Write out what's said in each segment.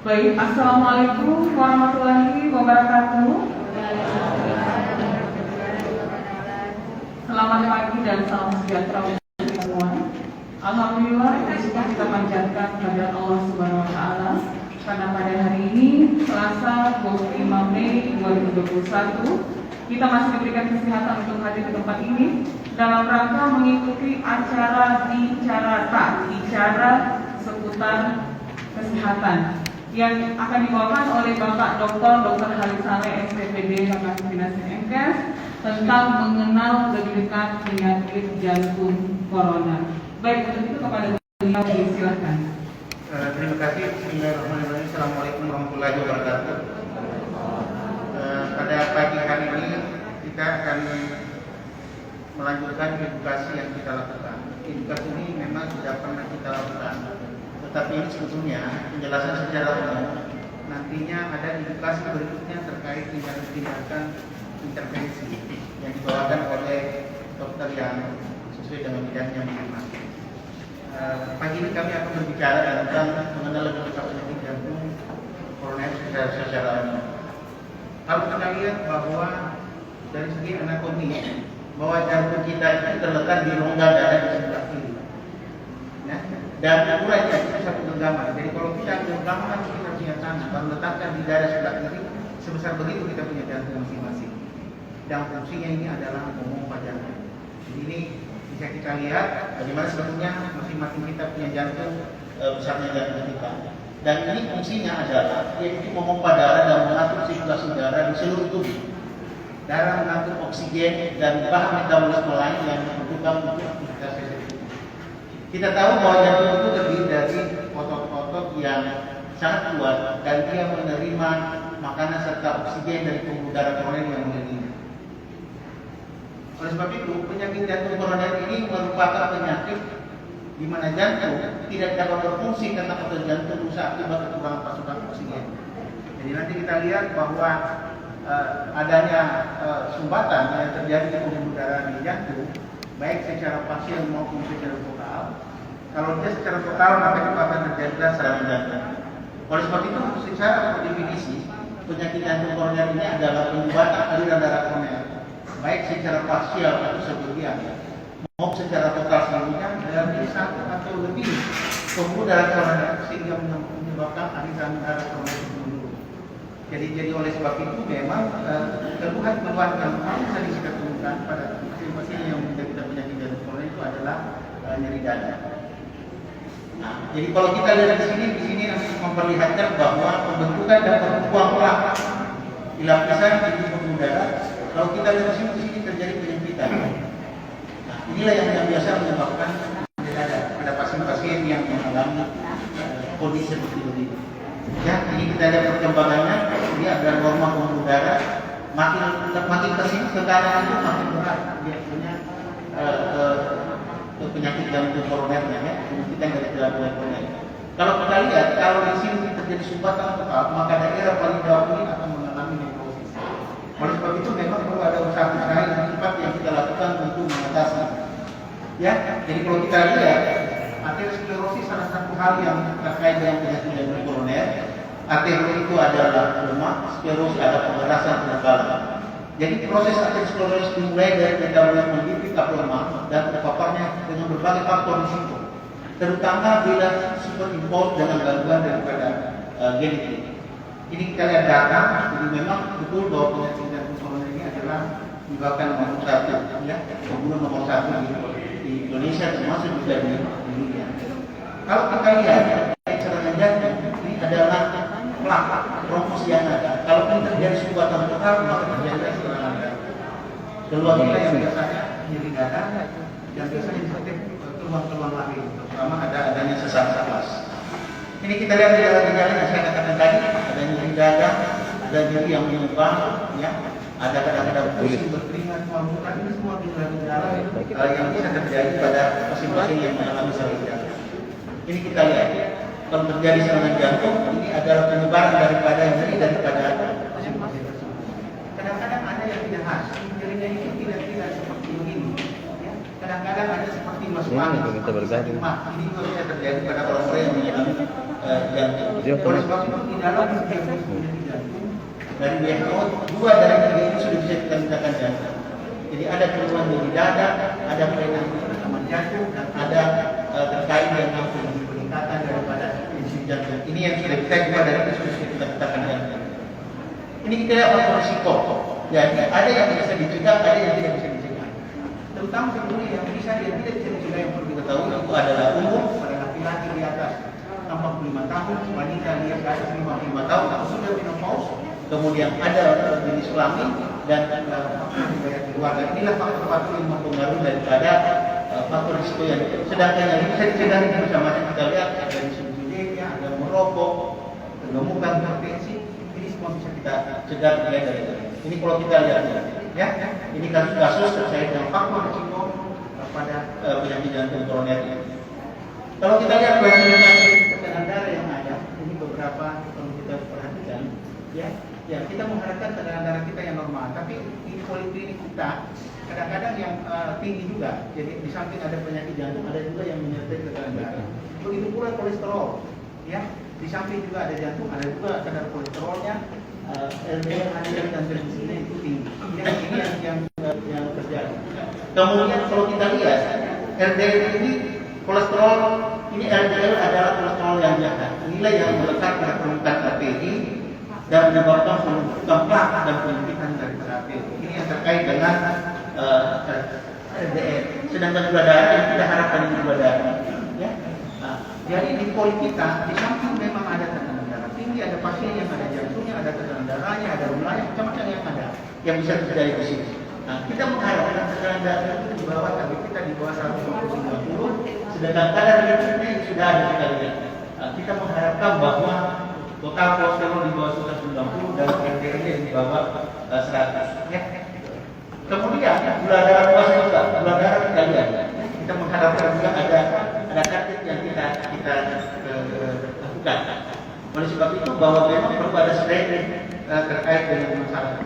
Baik, Assalamualaikum warahmatullahi wabarakatuh. Selamat pagi dan salam sejahtera untuk kita semua. Alhamdulillah, kita panjatkan kepada Allah Subhanahu wa Ta'ala karena pada hari ini, Selasa 25 Mei 2021, kita masih diberikan kesehatan untuk hadir di tempat ini dalam rangka mengikuti acara bicara seputar kesehatan yang akan dibawakan oleh Bapak Dr. Halid Saleh, SPPD Lokasi Dinas Menkes, tentang mengenal lebih dekat penyakit jantung corona. Baik, untuk itu kepada beliau silakan. Terima kasih. Bismillahirrahmanirrahim. Assalamualaikum warahmatullahi wabarakatuh. Pada pagi hari ini kita akan melanjutkan edukasi yang kita lakukan. Edukasi ini memang sudah pernah kita lakukan, tetapi ini sebetulnya penjelasan secara umum. Nantinya ada edukasi berikutnya terkait tindakan intervensi yang dibawakan oleh dokter yang sesuai dengan bidangnya masing-masing. Pagi ini kami akan berbicara tentang mengenal lebih dekat penyakit jantung koroner secara umum. Kalau kita lihat bahwa dari segi anatomi, bahwa jantung kita itu terletak di rongga dada di sebelah kiri. Ya, dan ukurannya itu satu genggaman. Jadi kalau kita genggaman kita punya tangan, kalau letakkan di dada sebelah kiri, sebesar begitu kita punya jantung masing-masing. Dan fungsinya ini adalah memompa jantung. Jadi ini bisa kita lihat bagaimana sebetulnya masing-masing kita punya jantung, besarnya jantung kita. Dan ini fungsinya adalah yaitu memompa darah dan mengatur sirkulasi darah di seluruh tubuh. Darah mengatur oksigen dan bahan metabolisme lain yang dibutuhkan untuk aktivitas seseorang. Kita tahu bahwa jantung itu terdiri dari otot-otot yang sangat kuat dan dia menerima makanan serta oksigen dari pembuluh darah koroner yang mengalir. Oleh sebab itu, penyakit jantung koroner ini merupakan penyakit di mana jantung tidak dapat berfungsi karena otot jantung rusak akibat kekurangan pasokan oksigen. Jadi nanti kita lihat bahwa adanya sumbatan yang terjadi di pembuluh darah di jantung, baik secara parsial maupun secara total. Kalau dia secara total maka itu akan terjadi serangan jantung. Oleh sebab itu, secara definisi penyakit jantung koroner ini adalah penyumbatan aliran darah koroner, baik secara parsial atau sebagian, maupun secara total seluruhnya dari satu atau lebih pembuluh darah koroner sehingga menyebabkan aliran darah koroner itu menurun. Jadi oleh sebab itu memang keluhan-keluhan yang paling sering kita temukan pada pasien-pasien yang menderita penyakit jantung koroner itu adalah nyeri dada. Nah, jadi kalau kita lihat di sini memperlihatkan bahwa pembentukan dan pertumbuhan plak di lapisan di pembuluh darah. Kalau kita lihat di sini terjadi penyempitan. Nah, inilah yang biasa menyebabkan nyeri dada pada pasien-pasien yang mengalami kondisi seperti ini. Ya, ini kita lihat perkembangannya. Dia ada norma pembuluh darah makin kesini ke kanan itu makin berat dia punya penyakit jantung koronernya ya, kita nggak dilakukan koroner. Kalau kita lihat kalau di sini terjadi sumbatan total, maka daerah paling jauh ini akan mengalami nekrosis. Oleh sebab itu memang perlu ada usaha-usaha yang cepat yang kita lakukan untuk mengatasi. Ya, jadi kalau kita lihat aterosklerosis salah satu hal yang terkait dengan penyakit jantung koroner. Atero itu adalah lemak, sklerosis ada pengerasan penebalan. Jadi proses aterosklerosis dimulai dari metabolisme lipid atau lemak dan terpaparnya dengan berbagai faktor risiko, terutama bila superimpos dengan gangguan daripada genetik. Ini kita lihat data, jadi memang betul bahwa penyakit jantung koroner ini adalah menyebabkan nomor 1, ya, pembunuh nomor 1 di Indonesia termasuk juga di dunia. Kalau kita lihat serangan jantung ini adalah plak trombos yang ada. Kalau ini terjadi sumbatan total maka terjadi serangan jantung. Keluarnya yang biasanya nyeri dada yang biasanya disebut keluhan-keluhan lain, terutama adanya sesak napas. Ini kita lihat gejala-gejala yang saya katakan tadi, ada nyeri dada, ada nyeri yang menyebab, ya, ada kadang-kadang pusing, berkeringat, mual-mual. Ini semua gejala-gejala yang bisa terjadi pada pasien-pasien yang mengalami serangan jantung. Ini kita lihat. Kalau terjadi serangan jantung, ini adalah penyebaran daripada nyeri daripada pasien-pasien tersebut. Kadang-kadang ada yang tidak khas, nyerinya itu tidak seperti begini. Ya. kadang-kadang ada seperti masuk Ini angin, kita bergabung. ini juga bisa terjadi pada orang-orang yang mengalami jantung. Oleh sebab itu di dalam diagnosis penyakit jantung dari WHO 2 dari 3 ini sudah bisa kita mintakan jantung. Jadi ada keluhan dari dada, ada kelainan rekaman jantung, dan ada terkait dengan peningkatan daripada enzim jantung. Ini yang sudah kita juga dari sudah kita mintakan jantung. Ini kita lihat faktor risiko. Ya, ada yang bisa dicegah, ada yang tidak bisa dicegah. Terutama sebetulnya yang tidak bisa dicegah yang perlu kita tahu itu adalah umur pada laki-laki di atas 45 tahun, wanita di atas 55 tahun atau sudah menopause. Kemudian ada jenis kelamin dan faktor riwayat keluarga. Inilah faktor-faktor yang mempengaruhi daripada faktor risiko yang sedangkan yang bisa dicegah ini bersama kita lihat dari segi ada merokok, kegemukan, hipertensi. Ini semua bisa kita cegah dari ini kalau kita lihat ya, ini kasus-kasus terkait dengan faktor risiko pada penyakit jantung koroner. Kalau kita lihat penyakit tekanan darah yang ada, ini beberapa kalau kita perhatikan, ya kita mengharapkan tekanan darah kita yang normal, tapi di poliklinik kita kadang-kadang yang tinggi juga. Jadi di samping ada penyakit jantung, ada juga yang menyertai tekanan darah. Begitu pula kolesterol, ya di samping juga ada jantung, ada juga kadar kolesterolnya. LDL dan triglycerida itu tinggi. Ini yang terjadi. Kemudian kalau kita lihat LDL ini kolesterol ini LDL adalah kolesterol yang jahat. Inilah yang melekat pada permukaan arteri dan menyebabkan penumpukan plak dan penyempitan dari arteri. Ini yang terkait dengan LDL. Sedangkan gula darah yang kita harapkan ini gula darah. Ya. Jadi di polik kita di samping memang ada tekanan darah tinggi, ada pasien yang ada jantungnya, ada tekanan darahnya, ada gulanya, macam-macam yang ada yang bisa terjadi di sini. Nah, kita mengharapkan tekanan darah itu di bawah target kita di bawah 190, sedangkan kadar lipidnya yang sudah ada kita lihat. Nah, kita mengharapkan bahwa total kolesterol di bawah 190 dan LDL-nya di bawah 100. Ya. Kemudian gula darah puas juga, gula darah kita lihat. Kita mengharapkan juga ada target yang kita lakukan. Oleh sebab itu bahwa memang perlu ada screening terkait dengan masalah.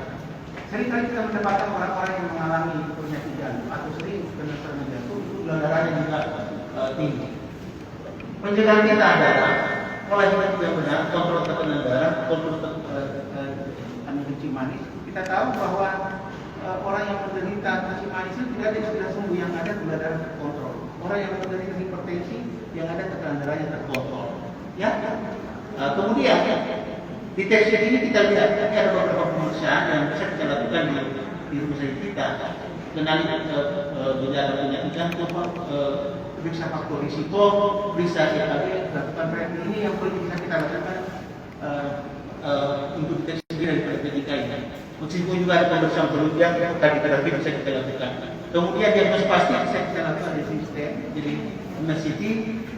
Seringkali kita mendapatkan orang-orang yang mengalami penyakit jantung atau sering kena serangan jantung itu gula darahnya juga tinggi. Pencegahan kita adalah pola hidup yang benar, kontrol tekanan darah, kontrol kencing manis. Kita tahu bahwa orang yang menderita kencing manis itu tidak ada istilah sembuh, yang ada gula darah terkontrol. Orang yang menderita hipertensi yang ada tekanan darahnya terkontrol. Ya. Kemudian deteksi ini kita lihat ada beberapa pemeriksaan yang bisa kita lakukan di rumah sakit kita. Kenali gejala penyakit jantung, periksa faktor risiko, periksa EKG, lakukan PRP. Ini yang perlu bisa kita lakukan untuk deteksi daripada PJK ini. Meskipun juga ada pemeriksaan berunjang tadi terapi bisa kita lakukan. Kemudian diagnosis pasti bisa kita lakukan di sistem, jadi MSCT,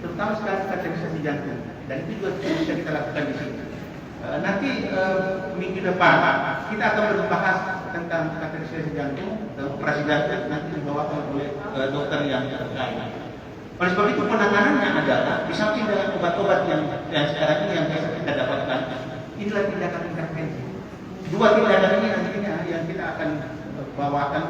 terutama sekali kateterisasi jantung. Dan itu juga bisa kita lakukan di sini. Nanti minggu depan kita akan berbahas tentang kateterisasi jantung dan operasi jantung, nanti dibawakan oleh dokter yang terkait. Oleh sebab itu penanganannya adalah di samping dengan obat-obat yang sekarang ini yang biasa kita dapatkan, inilah tindakan intervensi. Dua tindakan ini nantinya yang kita akan bawakan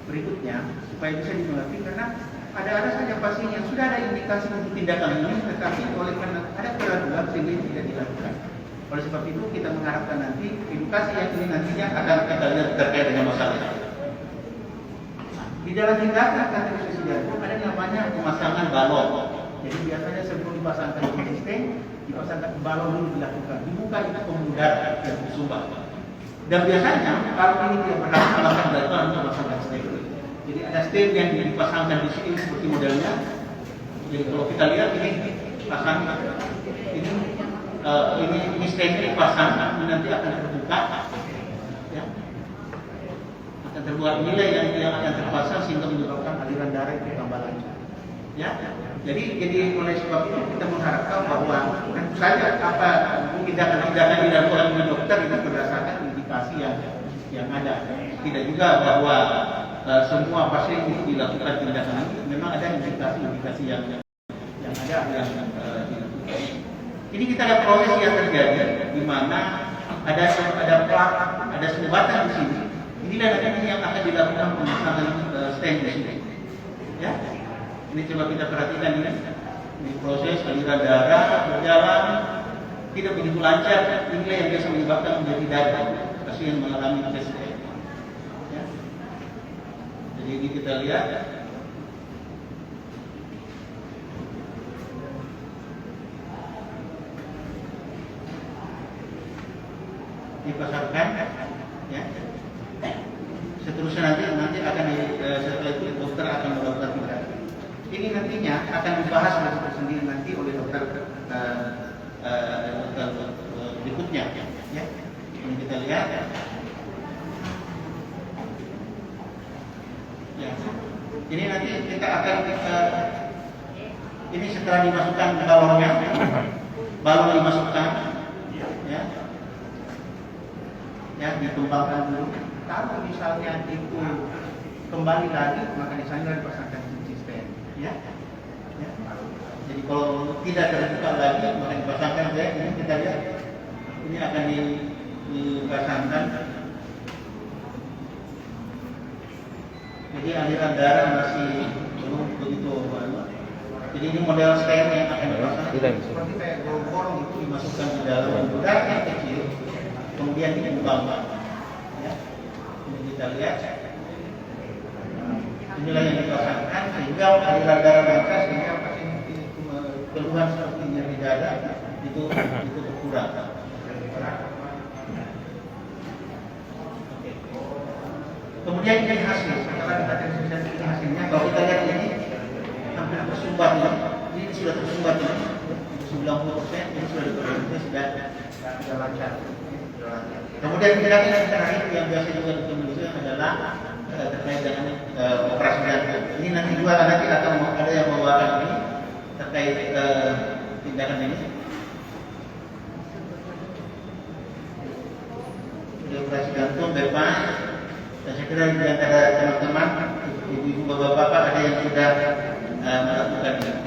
berikutnya supaya bisa dimengerti, karena ada saja pasien yang sudah ada indikasi untuk tindakan ini, tetapi oleh karena ada keraguan sehingga ini tidak dilakukan. Oleh sebab itu kita mengharapkan nanti edukasi yang ini nantinya akan kita lihat terkait dengan masalah ini. Di dalam tindakan kateterisasi jantung ada yang namanya pemasangan balon. Jadi biasanya sebelum dipasangkan sistem, dipasangkan balon dulu dilakukan, dibuka itu pembuluh darah yang bersumbat. Dan biasanya kalau ini tidak berlaku akan dilakukan pemasangan stem. Jadi ada stem yang dipasangkan di sini seperti modelnya. Jadi kalau kita lihat ini pasang ini stemnya dipasang, nanti akan terbuka, ya. Akan terbuat nilai yang akan terpasang sehingga menyebabkan aliran darah itu tambah lancar. Ya. Jadi oleh sebab itu kita mengharapkan bahwa tentu saja apa tindakan-tindakan yang dilakukan oleh dokter itu berdasarkan indikasi yang ada. Tidak juga bahwa semua pasien itu dilakukan tindakan ini. Memang ada indikasi yang ada yang dilakukan. Ini kita lihat proses yang terjadi di mana ada plak, ada sumbatan di sini. Inilah nanti yang akan dilakukan pemasangan stent di sini. Ya, ini coba kita perhatikan ini proses aliran darah berjalan tidak begitu lancar. Inilah yang biasa menyebabkan menjadi dada pasien mengalami PCD. Ya. Jadi ini kita lihat. Dipasangkan, ya. Seterusnya nanti akan setelah itu dokter akan melakukan tindakan. Ini nantinya akan dibahas sendiri nanti oleh dokter berikutnya, ya. Ini kita lihat, ya. Ini nanti kita akan ini setelah dimasukkan ke balon dimasukkan, ya. Ya, dikembangkan dulu. Kalau misalnya itu kembali lagi, maka di sana dipasangkan sistem, ya. Ya. Jadi kalau tidak terbuka lagi, maka dipasangkan. Ya, ini kita lihat, ini akan dipasangkan. Jadi aliran darah masih belum begitu. Jadi ini model stem yang akan dipasangkan. Seperti kayak gorong-gorong itu dimasukkan di dalam darah yang kecil. Kemudian dikembangkan, ya. Ini kita lihat, inilah yang dipasangkan sehingga aliran darah lancar, sehingga pasien keluhan seperti nyeri dada itu berkurang. Kemudian ini hasil, setelah kita tes ini hasilnya, kalau kita lihat ini hampir tersumbat, ya. Ini sudah tersumbat, ya. 90% ini sudah diperlukan, sudah lancar. Kemudian terakhir yang biasa juga ditemukan adalah terkait dengan operasi jantung. Ini nanti juga nanti akan ada yang membawakan ini terkait tindakan ini. Jadi operasi jantung bebas. Dan saya kira di antara teman-teman, ibu-ibu, bapak-bapak ada yang sudah melakukan ini.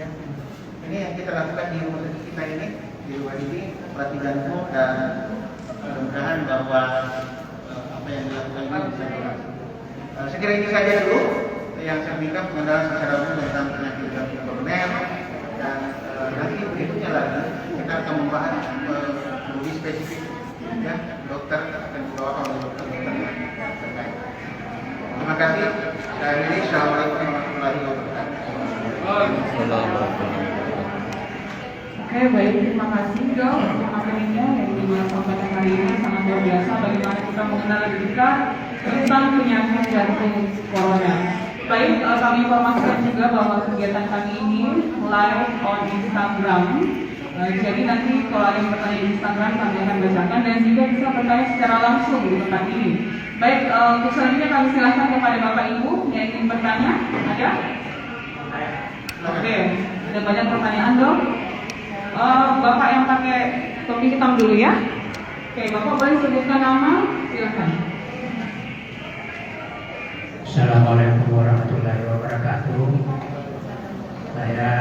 Ya. Ini yang kita lakukan di rumah sakit kita ini, di rumah ini, operasi jantung, dan mudah-mudahan bahwa apa yang dilakukan ini bisa berhasil. Saya kira ini saja dulu yang saya berikan pengenalan secara umum tentang penyakit jantung koroner, dan nanti berikutnya lagi kita akan membahas lebih spesifik, ya. Dokter akan dibawakan oleh dokter yang terkait. Terima kasih. Saya ini Assalamualaikum warahmatullahi wabarakatuh. Oke, baik, terima kasih dok untuk materinya yang disampaikan hari ini sangat luar biasa bagaimana kita mengenal lebih dekat tentang penyakit jantung koroner. Baik, kami informasikan juga bahwa kegiatan kami ini live on Instagram. Jadi nanti kalau ada yang bertanya di Instagram kami akan bacakan dan juga bisa bertanya secara langsung di tempat ini. Baik, untuk selanjutnya kami silakan kepada Bapak Ibu yang ingin bertanya. Ada? Oke, ada banyak pertanyaan dong. Bapak yang pakai topi hitam dulu ya. Oke, Bapak boleh sebutkan nama, silakan. Assalamualaikum warahmatullahi wabarakatuh. Saya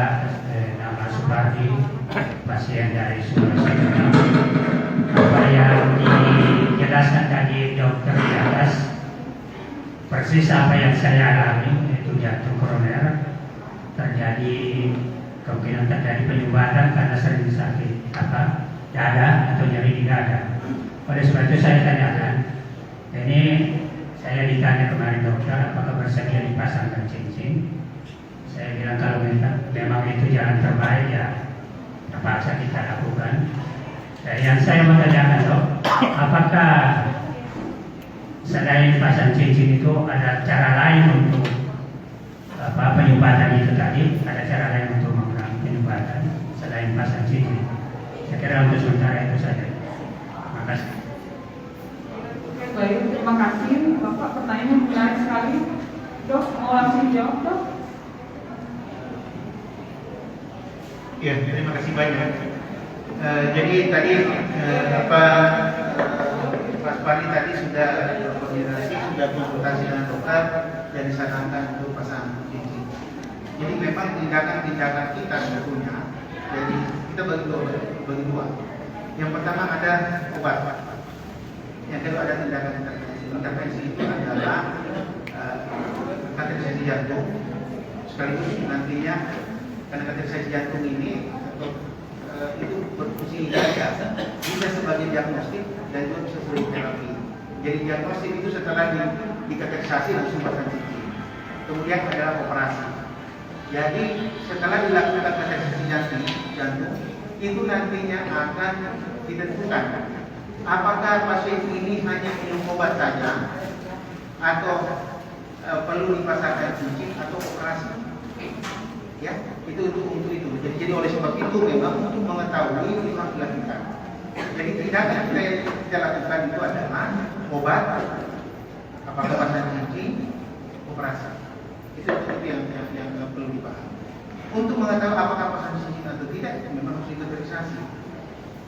nama Supardi, pasien dari Sulawesi Tengah. Apa yang dijelaskan tadi dokter di atas persis apa yang saya alami, yaitu jantung koroner. Terjadi kemungkinan terjadi penyumbatan karena sering sakit dada atau nyeri di dada. Oleh sebab itu saya tanyakan, ini saya ditanya kemarin dokter apakah bersedia dipasangkan cincin. Saya bilang kalau memang itu jalan terbaik ya terpaksa kita lakukan. Yang saya mau tanyakan dok, apakah selain pasang cincin itu ada cara lain untuk penyumbatan itu tadi, ada cara lain untuk mengurangi penyumbatan selain pasang cincin? Saya kira untuk sementara itu saja. Terima kasih. Baik, terima kasih Bapak, pertanyaannya menarik sekali. Dok, mau langsung jawab dok? Ya, terima kasih banyak. Jadi tadi Mas Pari tadi sudah berkoordinasi, sudah konsultasi dengan dokter. dan disarankan untuk pasang cincin. Jadi memang tindakan-tindakan kita sebetulnya, jadi kita bagi dua. Yang pertama ada obat, yang kedua ada tindakan intervensi. Intervensi itu adalah kateterisasi jantung, sekaligus nantinya karena kateterisasi jantung ini itu berfungsi ganda, bisa sebagai diagnostik dan juga bisa sebagai terapi. Jadi diagnostik itu setelah dikateterisasi langsung pasang cincin. Kemudian adalah operasi. Jadi setelah dilakukan kateterisasi jantung, itu nantinya akan ditentukan apakah pasien ini hanya minum obat saja atau perlu dipasangkan cincin atau operasi. Ya, itu untuk itu. Jadi oleh sebab itu memang untuk mengetahui itu harus dilakukan. Jadi tindakan yang kita lakukan itu adalah obat, apakah pasang cincin, operasi. Itu yang perlu dipahami. Untuk mengetahui apakah pasang cincin atau tidak, memang harus dikateterisasi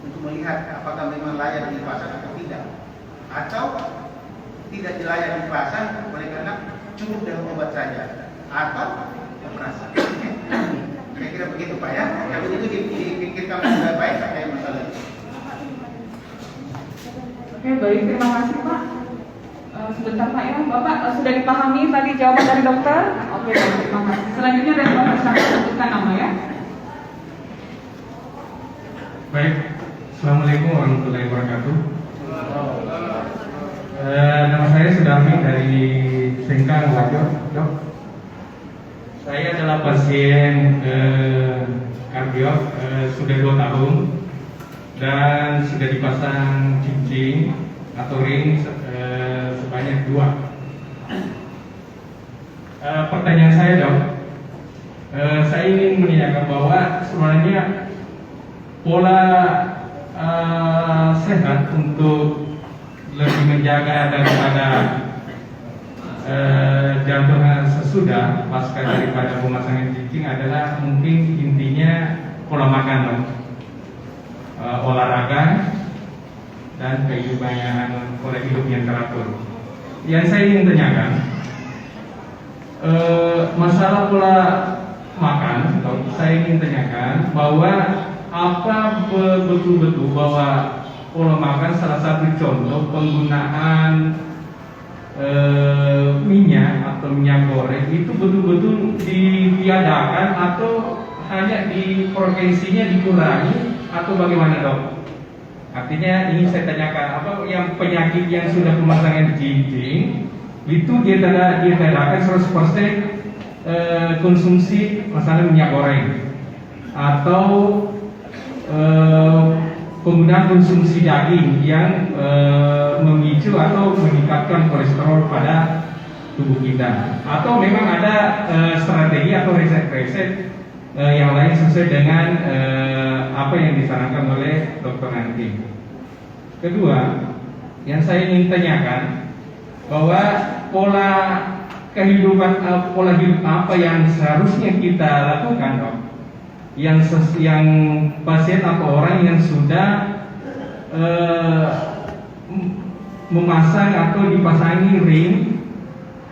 untuk melihat apakah memang layak dipasang atau tidak, atau tidak layak dipasang oleh karena cukup dengan obat saja atau operasi. Kira-kira begitu Pak ya. Yang itu dipikirkan dengan baik terkait masalah itu. Oke, baik, terima kasih Pak. Sebentar Pak ya, Bapak sudah dipahami tadi jawaban dari dokter? Oke, baik, terima kasih. Selanjutnya dari Bapak silakan sebutkan nama ya. Baik, Assalamualaikum warahmatullahi wabarakatuh. Nama saya Sudarmi dari Sengkang, Wajo, Dok. Saya adalah pasien kardiok sudah 2 tahun dan sudah dipasang cincin atau ring sebanyak 2. Pertanyaan saya Dok, saya ingin menanyakan bahwa sebenarnya pola sehat untuk lebih menjaga daripada jantung sesudah pasca daripada pemasangan cincin adalah mungkin intinya pola makan Dok. Olahraga dan kehidupan pola hidup yang teratur. Yang saya ingin tanyakan masalah pola makan, Dok, saya ingin tanyakan bahwa apa betul-betul bahwa pola makan salah satu contoh penggunaan minyak atau minyak goreng itu betul-betul ditiadakan atau hanya di provinsinya dikurangi atau bagaimana Dok? Artinya ini saya tanyakan apa yang penyakit yang sudah pemasangan cincin itu ditiadakan 100% konsumsi masalah minyak goreng atau penggunaan konsumsi daging yang memicu atau meningkatkan kolesterol pada tubuh kita, atau memang ada strategi atau riset-riset yang lain sesuai dengan apa yang disarankan oleh dokter nanti. Kedua, yang saya ingin tanyakan bahwa pola kehidupan, pola hidup apa yang seharusnya kita lakukan Dok? Yang pasien atau orang yang sudah memasang atau dipasangi ring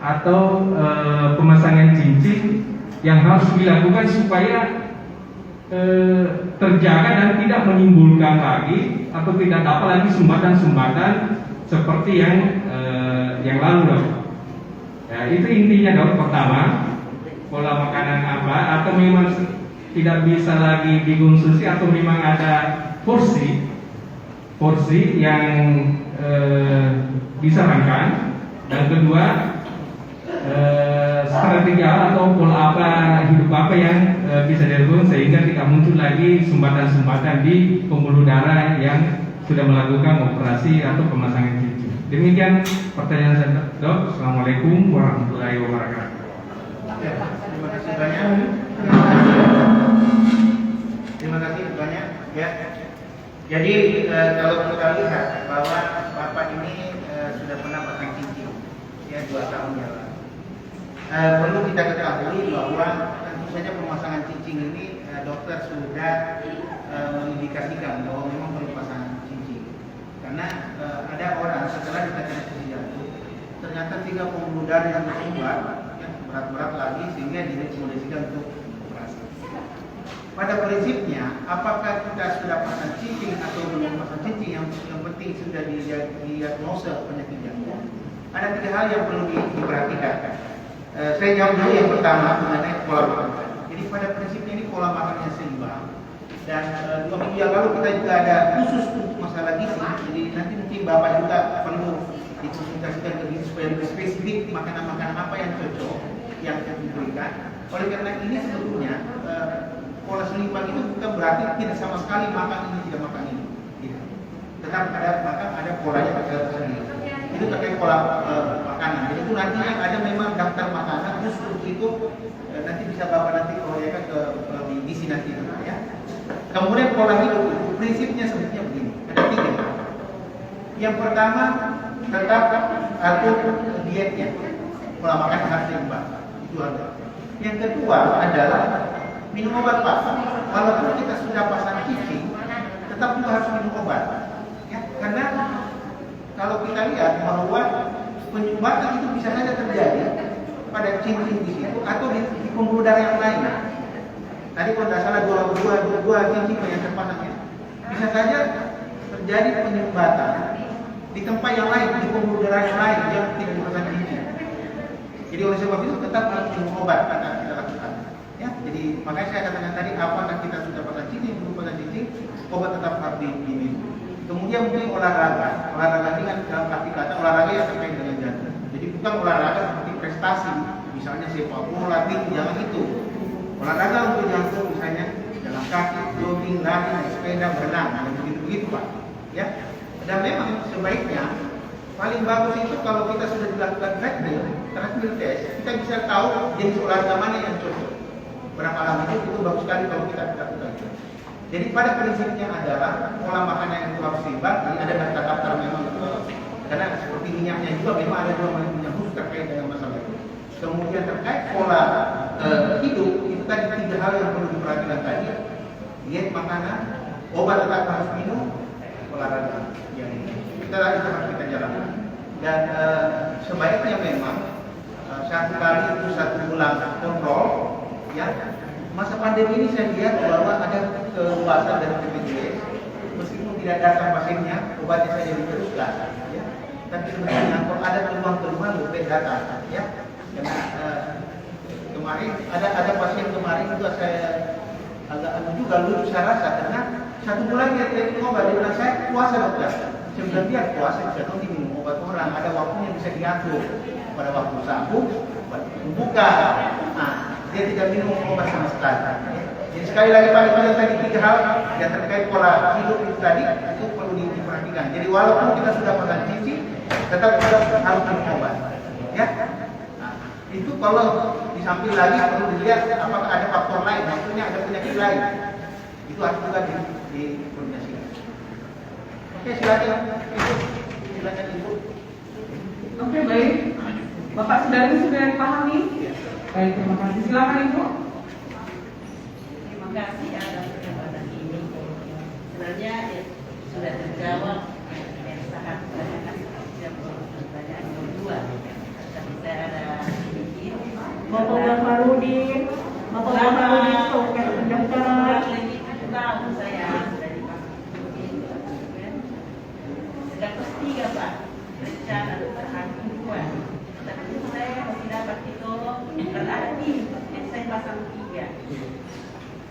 atau pemasangan cincin yang harus dilakukan supaya terjaga dan tidak menimbulkan lagi atau tidak dapat lagi sumbatan-sumbatan seperti yang lalu Dok. Ya, itu intinya Dok. Pertama, pola makanan apa, atau memang tidak bisa lagi dikonsumsi atau memang ada porsi yang disarankan. Dan kedua, strategi atau pola apa hidup apa yang bisa dilakukan sehingga tidak muncul lagi sumbatan-sumbatan di pembuluh darah yang sudah melakukan operasi atau pemasangan cincin. Demikian pertanyaan saya Dok. Assalamualaikum warahmatullahi wabarakatuh. Ya, terima kasih banyak. Terima kasih banyak. Ya. Jadi kalau kita lihat bahwa Bapak ini sudah pernah pasang cincin ya 2 tahun yang lalu. Perlu kita ketahui bahwa tentu saja pemasangan cincin ini dokter sudah mengindikasikan bahwa memang perlu pasangan cincin. Karena ada orang setelah dikateterisasi jantung ternyata 3 pembuluh darah yang tersumbat berat-berat lagi sehingga direkomendasikan untuk operasi. Pada prinsipnya, apakah kita sudah pasang cicing atau belum pasang cicing, yang penting sudah didiagnosa penyakit jantung. Ada 3 hal yang perlu diperhatikan. Saya jawab dulu yang pertama mengenai pola makan. Jadi pada prinsipnya ini pola makannya seimbang. Dan 2 minggu yang lalu kita juga ada khusus untuk masalah gizi. Jadi nanti mungkin Bapak juga perlu dikonsultasikan ke gizi supaya lebih spesifik makanan-makanan apa yang cocok yang diberikan. Oleh karena ini sebetulnya pola seimbang itu bukan berarti tidak sama sekali makan ini tidak makan ini. Gitu. Tetap ada polanya tersendiri. Itu terkait pola makanan. Jadi itu nantinya ada memang daftar makanan khusus untuk itu. Nanti bisa Bapak nanti proyekkan ke gizi nanti ya. Kemudian pola hidup itu prinsipnya sebetulnya begini. Ada 3. Yang pertama tetap atur dietnya. Pola makan harus seimbang. Itu ada. Yang kedua adalah minum obat Pak. Walaupun kita sudah pasang cicing, tetap juga harus minum obat. Ya, karena kalau kita lihat bahwa penyumbatan itu bisa saja terjadi pada cicing di situ atau di pembuluh darah yang lain. Tadi kalau tidak salah dua cicing yang terpasangnya, bisa saja terjadi penyumbatan di tempat yang lain, di pembuluh darah yang lain yang tidak dipasang cicing. Jadi oleh sebab itu tetap harus minum obat akan kita lakukan. Ya, jadi makanya saya katakan tadi apakah kita sudah pasang cicing belum pasang cicing, obat tetap harus diminum. Kemudian mungkin olahraga ringan dalam arti kata olahraga yang terkait dengan jantung. Jadi bukan olahraga seperti prestasi, misalnya sepak bola, tinju, jangan itu. Olahraga untuk jantung misalnya jalan kaki, jogging, lari, naik sepeda, berenang, dan begitu Pak. Ya, dan memang sebaiknya paling bagus itu kalau kita sudah dilakukan treadmill test, kita bisa tahu jenis olahraga mana yang cocok. Berapa lama itu bagus sekali kalau kita lakukan. Jadi pada prinsipnya adalah pola makanan yang itu harus seimbang. Jadi ada daftar-daftar memang karena seperti minyaknya juga memang ada 2 minyak khusus terkait dengan masalah itu. Kemudian terkait pola hidup itu tadi 3 hal yang perlu diperhatikan tadi. Diet makanan, obat tetap harus minum, olahraga yang ini. Itu harus kita jalankan. Dan sebaiknya memang 1 kali itu 1 bulan kontrol. Ya, masa pandemi ini saya lihat bahwa ada keluasan dari BPJS, meskipun tidak datang pasiennya, obatnya saja diteruskan. Ya. Tapi sebenarnya kalau ada keluhan-keluhan lebih datang. Ya. Karena kemarin ada pasien kemarin juga saya agak juga lucu saya rasa karena 1 bulan dia minum obat, dia bilang saya puasa dokter. Sebenarnya dia puasa bisa nanti minum obat orang, ada waktunya bisa diatur pada waktu sahur, buka. Nah, dia tidak minum obat sama sekali. Jadi sekali lagi paling tadi 3 hal yang terkait pola hidup itu tadi itu perlu diperhatikan. Jadi walaupun kita sudah pasang cicing, tetap kita harus minum obat. Ya. Nah, itu kalau disamping lagi perlu dilihat apakah ada faktor lain, maksudnya ada penyakit lain. Itu harus juga dikoordinasikan. Oke, silakan Ibu. Oke, baik. Bapak Saudari sudah dipahami? Baik, terima kasih. Silakan Ibu. Terima kasih atas kesempatan ini. Sebenarnya sudah terjawab yang sangat banyak pertanyaan kedua. Tapi saya ada sedikit. Bapak Farudin, Soket pendaftaran. Lebih tahu saya sudah divaksin. Sudah ketiga Pak, rencana tahap 2. Tapi saya masih dapat ditolong karena ada tim yang saya pasang 3.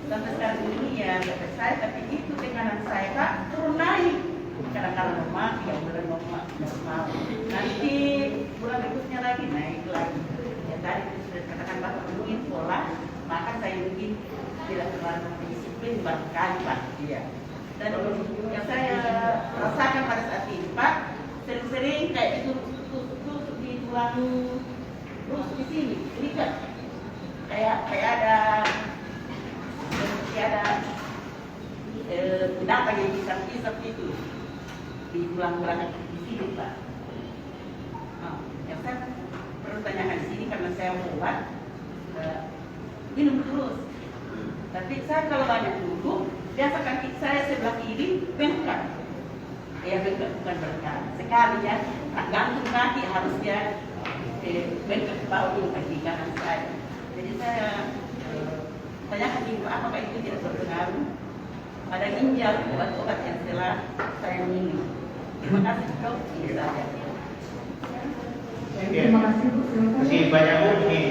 Sampai sekarang ini ya dapat saya, tapi itu tekanan saya Pak turun naik. Kadang-kadang normal, ya bulan normal. Nanti bulan berikutnya lagi naik lagi. Ya tadi sudah katakan Bapak mungkin pola, maka saya mungkin tidak terlalu disiplin berkali Pak. Iya. Dan yang saya rasakan pada saat ini Pak, sering-sering kayak itu tusuk di tulang rusuk di sini, ini kan kayak ada kenapa yang isap itu di tulang belakang di sini Pak. Nah, yang saya perlu tanyakan di sini karena saya obat minum terus. Tapi saya kalau banyak dulu, biasa kaki saya sebelah kiri bengkak. Ya bengkak bukan bengkak sekali ya. Gantung kaki harus dia bentuk bau kaki kanan saya. Jadi saya tanyakan ibu apakah itu tidak berpengaruh pada ginjal obat-obat yang telah saya minum. Terima kasih dok, ini saja. Terima kasih Bu. Silakan. Masih banyak Bu ini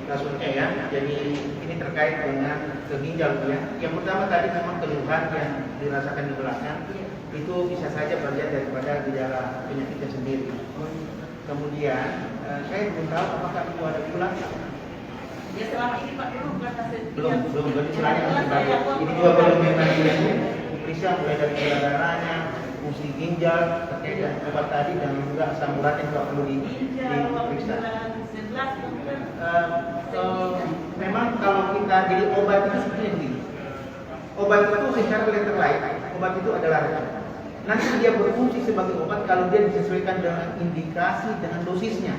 kasusnya ya. Jadi ini terkait dengan ke ginjal Bu ya. Yang pertama tadi memang keluhan yang dirasakan di belakang itu bisa saja bagian daripada gejala penyakitnya sendiri. Kemudian saya belum tahu apakah itu ada gula. Ya selama ini Pak dulu kata saya Belum ini juga belum memang diperiksa mulai dari gula darahnya, fungsi ginjal, terkait dengan obat tadi dan juga asam urat yang juga perlu diperiksa. Memang kalau kita jadi obat itu sebenarnya begini. Obat itu secara letter lain, obat itu adalah racun. Nanti dia berfungsi sebagai obat kalau dia disesuaikan dengan indikasi dengan dosisnya.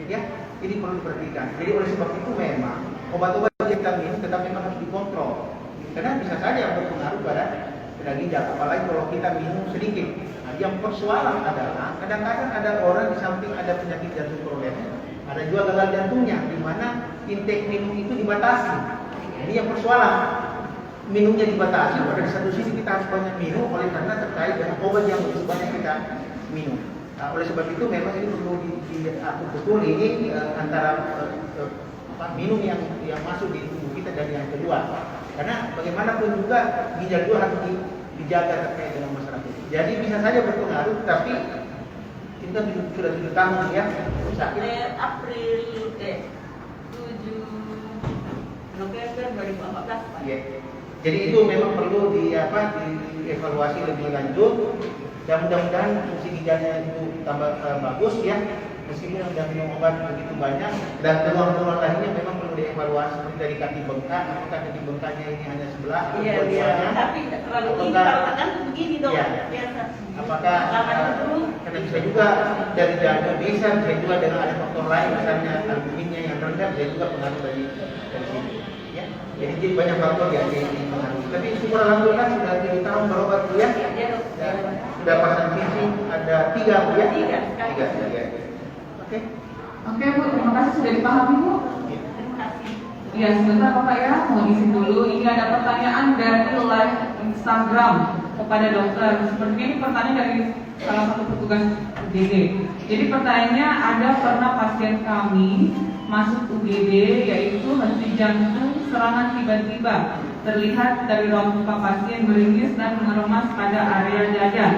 Ya, ini perlu diperhatikan. Jadi oleh sebab itu memang obat-obat yang kita minum tetap memang harus dikontrol. Karena bisa saja berpengaruh pada ginjal, apalagi kalau kita minum sedikit. Nah, yang persoalan adalah kadang-kadang ada orang di samping ada penyakit jantung kronis, ada juga gagal jantungnya, di mana intake minum itu dibatasi. Ini yang persoalan. Minumnya dibatasi, pada satu sisi kita harus banyak minum oleh karena terkait dengan obat yang begitu banyak kita minum. Nah, oleh sebab itu memang ini perlu diatur betul ini antara minum yang masuk di tubuh kita dan yang kedua. Karena bagaimanapun juga ginjal dua harus dijaga terkait dengan masalah itu. Jadi bisa saja berpengaruh, tapi kita sudah 7 tahun ya sakit. April 7 November 2014 Pak. Ya. Jadi itu memang perlu dievaluasi lebih lanjut. Dan mudah-mudahan fungsi ginjalnya itu tambah bagus ya. Meskipun sudah minum obat begitu banyak dan keluar-keluar lainnya memang perlu dievaluasi seperti dari kaki bengkak, apakah kaki bengkaknya ini hanya sebelah atau dua-duanya? Tapi terlalu tinggi kalau kan begini dong biasa. Apakah karena bisa juga dari jantung bisa juga dengan ada faktor lain misalnya albuminnya yang rendah bisa juga pengaruh dari sini. Ya, jadi banyak faktor yang dipengaruhi. Tapi syukur alhamdulillah sudah 7 tahun berobat Bu ya. Sudah pasang visi ada 3 Bu ya. 3. Oke Bu, terima kasih sudah dipahami Bu. Terima kasih. Ya sebentar Bapak ya, mau isi dulu. Ini ada pertanyaan dari live Instagram kepada dokter. Sepertinya ini pertanyaan dari salah satu petugas UGD. Jadi pertanyaannya, ada pernah pasien kami masuk UGD yaitu henti jantung serangan tiba-tiba. Terlihat dari ruang muka pasien beringis dan meremas pada area dada.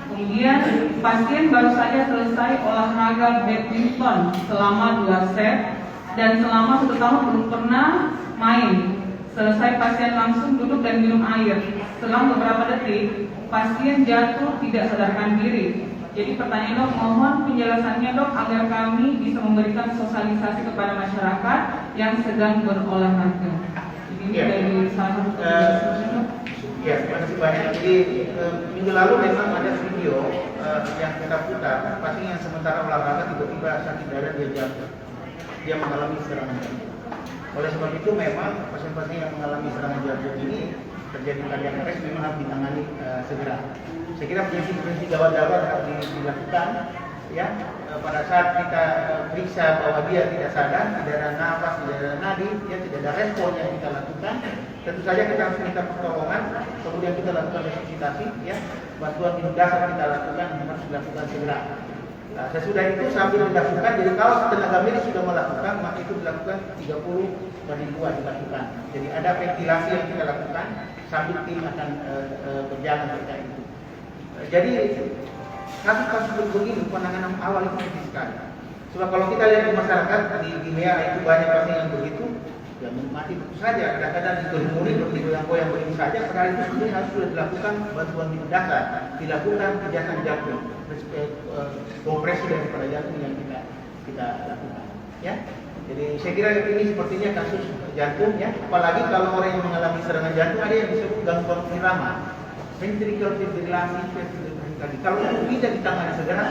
Kemudian pasien baru saja selesai olahraga badminton selama 2 set dan selama 1 tahun belum pernah main. Selesai pasien langsung duduk dan minum air. Selang beberapa detik pasien jatuh tidak sadarkan diri. Jadi pertanyaan dok, mohon penjelasannya dok agar kami bisa memberikan sosialisasi kepada masyarakat yang sedang berolahraga. Ini dari salah satu ya, terima kasih banyak. Jadi minggu lalu memang ada video yang kita putar, pasien yang sementara olahraga tiba-tiba sakit dada dia jatuh, dia mengalami serangan jantung. Oleh sebab itu memang pasien-pasien yang mengalami serangan jantung ini terjadi kardiak arrest memang harus ditangani segera. Saya kira prinsip-prinsip gawat-gawat harus dilakukan ya. Pada saat kita periksa bahwa dia tidak sadar, tidak ada nafas, tidak ada nadi, dia tidak ada respon yang kita lakukan, tentu saja kita harus minta pertolongan, kemudian kita lakukan resusitasi, ya, bantuan hidup dasar kita lakukan harus dilakukan segera. Nah, sesudah itu sambil dilakukan, jadi kalau tenaga medis sudah melakukan, maka itu dilakukan 30/2 dilakukan. Jadi ada ventilasi yang kita lakukan sambil tim akan berjalan terkait itu. Jadi kasus-kasus begini penanganan awal itu penting sekali. Sebab kalau kita lihat di masyarakat di Guinea itu banyak pasien yang begitu, ya mati begitu saja. Kadang-kadang dikerumuni bergoyang-goyang begitu saja. Padahal itu sebenarnya harus sudah dilakukan bantuan hidup dasar, dilakukan pijakan jantung, kompresi daripada jantung yang kita lakukan. Ya, jadi saya kira ini sepertinya kasus jantung ya. Apalagi kalau orang yang mengalami serangan jantung ada yang disebut gangguan irama, ventricular fibrillation. Kalau itu tidak ditangani segera,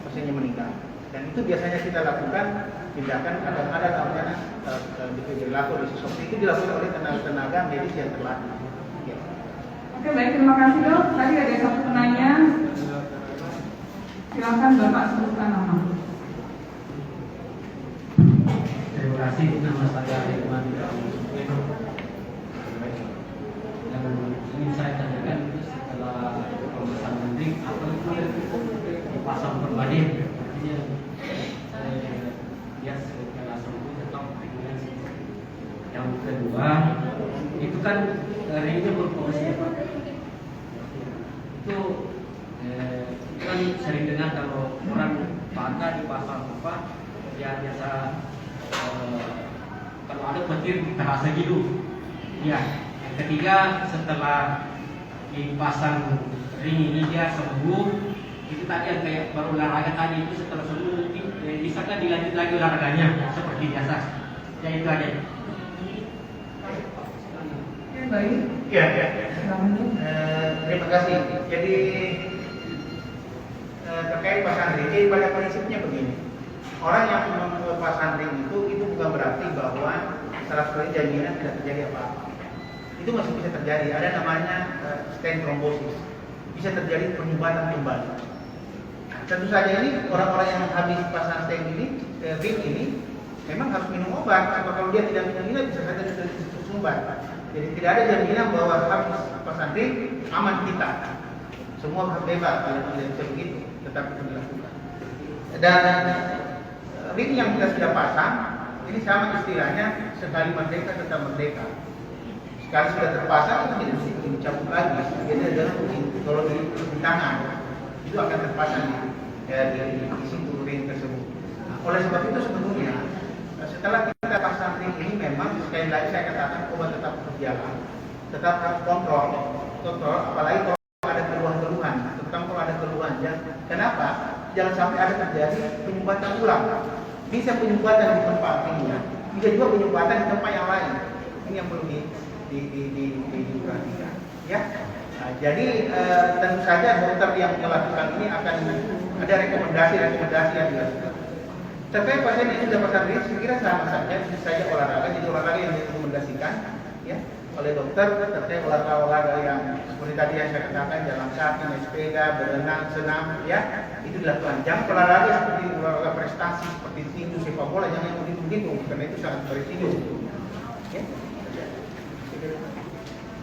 pasiennya meninggal. Dan itu biasanya kita lakukan tindakan ada namanya defibrillator seperti itu dilakukan oleh tenaga medis yang terlatih. Ya. Oke baik, terima kasih dok. Tadi ada satu penanya. Silakan Bapak sebutkan nama. Badim artinya dia sebagai langsung itu tetap dengan yang kedua itu kan ringnya berfungsi Pak. Itu kan sering dengar kalau orang patah dipasang apa ya biasa kalau ada petir terasa gitu ya. Yang ketiga setelah dipasang ring ini dia sembuh, itu tadi yang kayak baru olahraga tadi itu setelah sembuh mungkin bisakah dilanjut lagi olahraganya seperti biasa ya. Itu aja. Oke, baik. Ya. Silakan dulu. Terima kasih. Jadi terkait pasang ring, jadi pada prinsipnya begini. Orang yang pasang ring itu bukan berarti bahwa 100% jaminan tidak terjadi apa-apa. Itu masih bisa terjadi. Ada namanya stent thrombosis. Bisa terjadi penyumbatan kembali. Tentu saja ini orang-orang yang habis pasang stent ini, ring ini, memang harus minum obat. Atau kalau dia tidak minum ini bisa saja tersumbat. Jadi tidak ada jaminan bahwa habis pasang ring aman kita. Semua bebas kalau tidak bisa begitu, tetap kita dilakukan. Dan ring yang kita sudah pasang, ini sama istilahnya sekali merdeka tetap merdeka. Sekali sudah terpasang itu tidak bisa dicabut lagi. Jadi adalah kalau di tangan itu akan terpasang di situ ring tersebut. Nah, oleh sebab itu sebetulnya setelah kita pasang ring ini memang sekali lagi saya katakan obat tetap berjalan, tetap harus kontrol, apalagi kalau ada keluhan-keluhan, terutama kalau ada keluhan. Kenapa? Jangan sampai ada terjadi penyumbatan ulang. Bisa penyumbatan di tempat ini, bisa juga penyumbatan di tempat yang lain. Ini yang perlu diperhatikan. Ya. Nah, jadi tentu saja dokter yang melakukan ini akan ada rekomendasi yang dilakukan. Terkait pasien yang sudah pasang ring, saya kira sama saja, bisa saja olahraga. Jadi olahraga yang direkomendasikan, ya, oleh dokter terkait olahraga yang seperti tadi yang saya katakan, jalan kaki, naik sepeda, berenang, senam, ya, itu dilakukan. Jangan olahraga seperti olahraga prestasi seperti tinju, sepak bola, jangan begitu, karena itu sangat berisiko. Ya.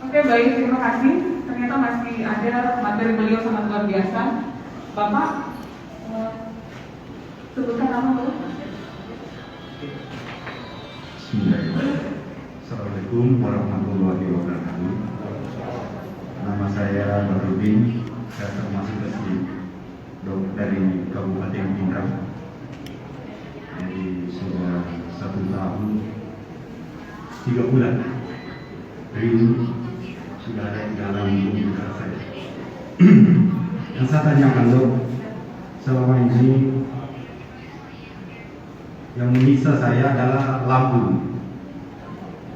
Oke, baik, terima kasih. Ternyata masih ada materi beliau sangat luar biasa. Bapak, sebutkan nama dulu. Bismillahirrahmanirrahim. Assalamualaikum warahmatullahi wabarakatuh. Nama saya Bahrudin. Saya termasuk dari Kabupaten Pindrang. Jadi sudah 1 tahun 3 bulan. Ring sudah ada di dalam tubuh saya. Yang saya tanyakan dok, selama ini yang menyiksa saya adalah lambung.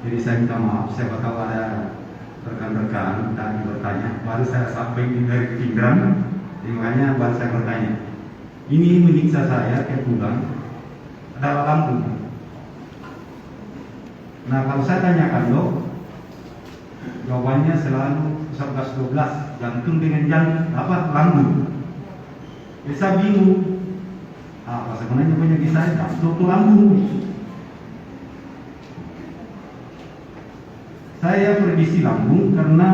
Jadi saya minta maaf, saya bakal ada rekan-rekan tadi bertanya, baru saya sampaikan dari Pindrang, makanya baru saya bertanya. Ini menyiksa saya ke tulang adalah lambung. Nah kalau saya tanyakan dok, jawabannya selalu 11-12, jantung dengan lambung. Jadi saya bingung. Apa sebenarnya penyakit saya? Struktur lambung. Saya prediksi lambung karena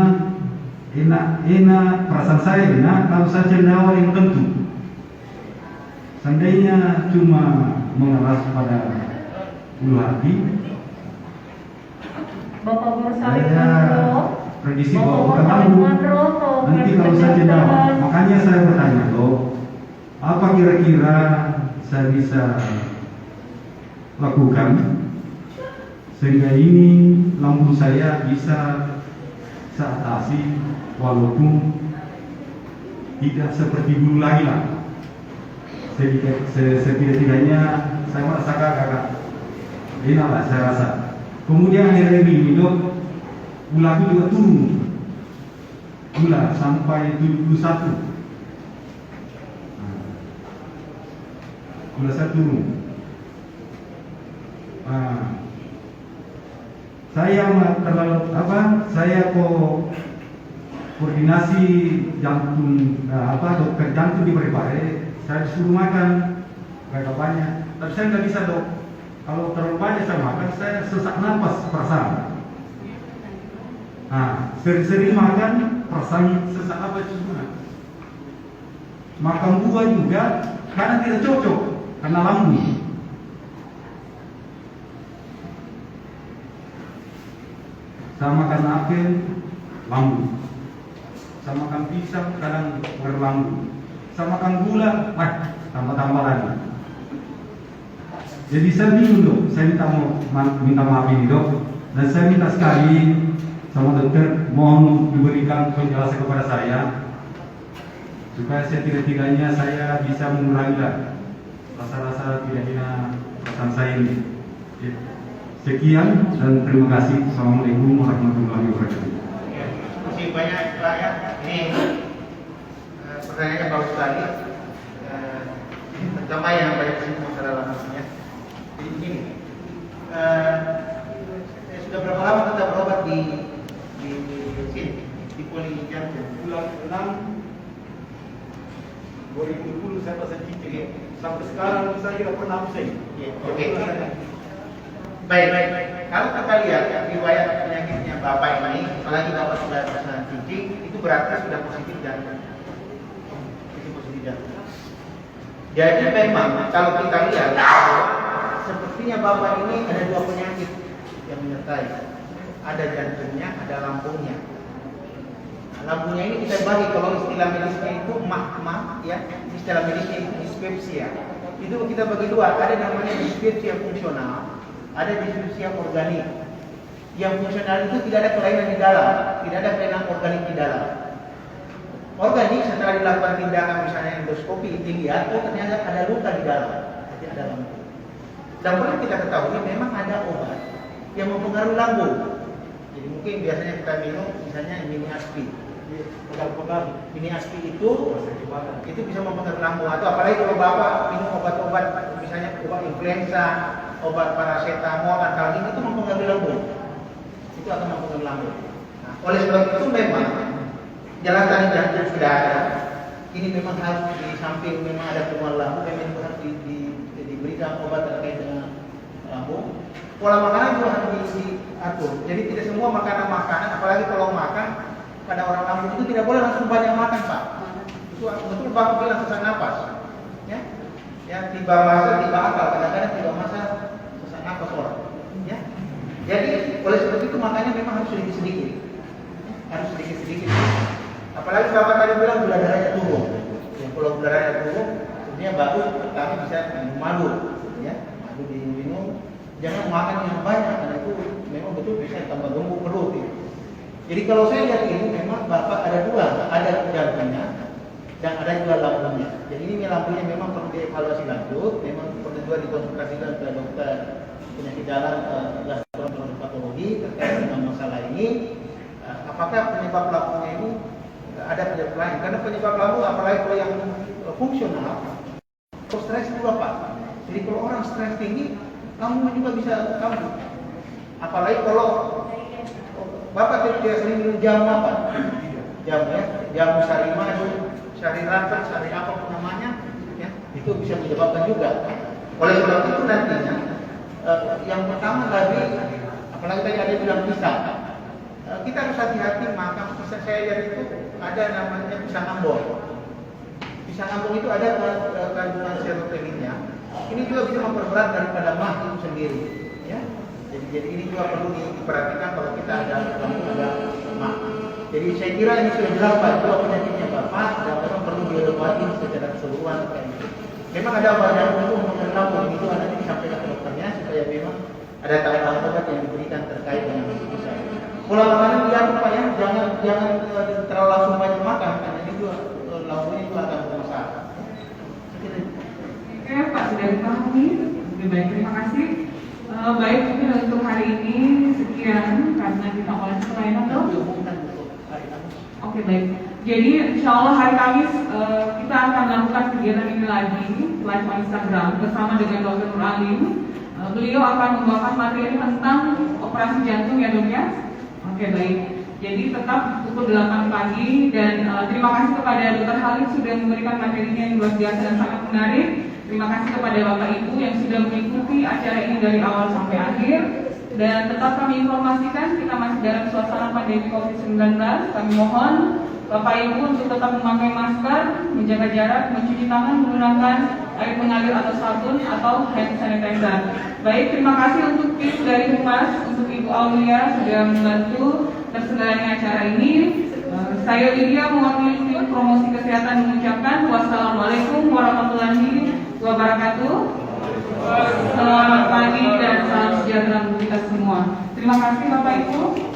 enak perasaan saya enak kalau saya cendawa yang tentu. Seandainya cuma mengeras pada ulu hati, Bapak Mursalin saya prediksi bahwa bukan lambung. Nanti kalau saya cendawa, makanya saya bertanya dok, apa kira-kira saya bisa lakukan sehingga ini lambung saya bisa saya atasi walaupun tidak seperti dulu lagi lah. Setidaknya saya merasakan agak enak lah saya rasa. Kemudian akhir-akhir ini dok, gula juga turun, gula sampai 71. Gula saya turun. Saya terlalu saya koordinasi jantung dokter jantung di Parepare, saya disuruh makan agak banyak, tapi saya nggak bisa dok. Kalau terlalu banyak saya makan, saya sesak nafas perasaan. Sering-sering makan perasaan sesak apa itu semua. Makan buah juga karena tidak cocok, karena lambung. Saya makan apel, lambung. Saya makan pisang, kadang berlambung. Saya makan gula, tambah-tambah lagi. Jadi saya bingung dok, saya minta maaf ini dok, dan saya minta sekali sama dokter mohon diberikan penjelasan kepada saya supaya setidak-tidaknya saya bisa mengurangi rasa-rasa tidak enak perasaan saya ini. Sekian dan terima kasih. Assalamualaikum warahmatullahi wabarakatuh. Ya, terima kasih banyak Pak ya. Ini pertanyaannya bagus sekali. Pertama yang banyak sih masalah lambungnya. Jadi begini, sudah berapa lama kita berobat di sini di Poli Jantung? Bulan 6 2020 saya pasang cincin. Sampai sekarang saya tidak pernah pusing. Oke. Baik. Kalau kita lihat riwayat penyakitnya Bapak ini, apalagi Bapak sudah pasang cincin, itu berarti sudah positif jantung. Itu positif jantung. Jadi memang kalau kita lihat sepertinya Bapak ini ada dua penyakit yang menyertai. Ada jantungnya, ada lambungnya. Lambungnya ini kita bagi, kalau istilah medisnya itu ya, istilah medisnya itu dispepsia. Itu kita bagi dua, ada namanya dispepsia fungsional, ada dispepsia organik. Yang fungsional itu tidak ada kelainan di dalam, tidak ada kelainan organik di dalam. Organik setelah dilakukan tindakan misalnya endoskopi dilihat, oh ternyata ada luka di dalam, jadi ada lambung. Dan perlu kita ketahui memang ada obat yang mempengaruhi lambung. Jadi mungkin biasanya kita minum misalnya mini aspirin. Mini aspirin itu bisa mempengaruhi lambung, atau apalagi kalau Bapak minum obat-obat misalnya obat influenza, obat paracetamol, antalgin, itu mempengaruhi lambung. Itu akan mempengaruhi lambung. Nah, oleh sebab itu memang jalan tarik jantung sudah ada. Ini memang harus di samping memang ada penuaan lambung, memang harus diberikan obat terkait dengan lambung. Pola makanan juga harus diatur. Jadi tidak semua makanan, apalagi kalau makan pada orang lambung itu tidak boleh langsung banyak makan Pak. Itu betul Bapak bilang sesak napas. Ya, tiba masa tiba akal, kadang-kadang tiba masa sesak napas orang. Ya. Jadi oleh sebab itu makanya memang harus sedikit-sedikit. Harus sedikit-sedikit. Apalagi Bapak tadi bilang gula darahnya turun. Ya, kalau gula darahnya turun, sebenarnya bagus pertama bisa minum madu. Ya, madu diminum. Jangan makan yang banyak karena itu memang betul bisa tambah gemuk perut. Ya. Jadi kalau saya lihat ini memang Bapak ada dua, ada jantungnya dan ada juga lambungnya. Jadi ini lambungnya memang perlu dievaluasi lanjut, memang perlu juga dikonsultasikan ke dokter penyakit dalam gastroenterologi terkait dengan masalah ini. Apakah penyebab lambungnya ini ada penyebab lain? Karena penyebab lambung apalagi kalau yang fungsional, stres juga Pak. Jadi kalau orang stres tinggi, lambungnya juga bisa kambuh. Apalagi kalau Bapak tidak sering minum jamu apa? Jamu sari madu, sari rata, sari apapun namanya, ya, itu bisa menyebabkan juga. Oleh sebab itu nantinya, yang pertama tadi, apalagi tadi ada bilang pisang, kita harus hati-hati makan pisang. Saya lihat itu ada namanya pisang ambon. Pisang ambon itu ada kandungan serotoninnya. Ini juga bisa memperberat daripada mah itu sendiri. Ya. Jadi ini juga perlu diperhatikan kalau kita ada mah. Jadi saya kira ini sudah jelas Pak, dua penyakitnya Bapak dan memang perlu diobati secara keseluruhan. Memang ada obat untuk mengenai lambung, itu nanti disampaikan ke dokternya supaya memang ada tambahan obat yang diberikan terkait dengan itu saya. Pola makanan diatur Pak ya, jangan terlalu langsung banyak makan karena ini juga lambungnya juga akan bermasalah. Oke Pak, sudah dipahami. Lebih baik, terima kasih. Baik, mungkin untuk hari ini sekian karena kita oleh kelainan dong. Oke baik. Jadi insya Allah hari Kamis kita akan melakukan kegiatan ini lagi live on Instagram bersama dengan Dr. Nur Alim. Beliau akan membawakan materi tentang operasi jantung ya dok ya. Oke baik. Jadi tetap pukul 8 pagi dan terima kasih kepada Dr. Halim sudah memberikan materinya yang luar biasa dan sangat menarik. Terima kasih kepada Bapak Ibu yang sudah mengikuti acara ini dari awal sampai akhir. Dan tetap kami informasikan kita masih dalam suasana pandemi COVID-19. Kami mohon Bapak Ibu untuk tetap memakai masker, menjaga jarak, mencuci tangan menggunakan air mengalir atau sabun atau hand sanitizer. Baik, terima kasih untuk tim dari Humas, untuk Ibu Aulia sudah membantu terselenggaranya acara ini. Saya Lydia mewakili tim promosi kesehatan mengucapkan wassalamualaikum warahmatullahi wabarakatuh. Selamat pagi dan salam sejahtera untuk kita semua. Terima kasih Bapak Ibu.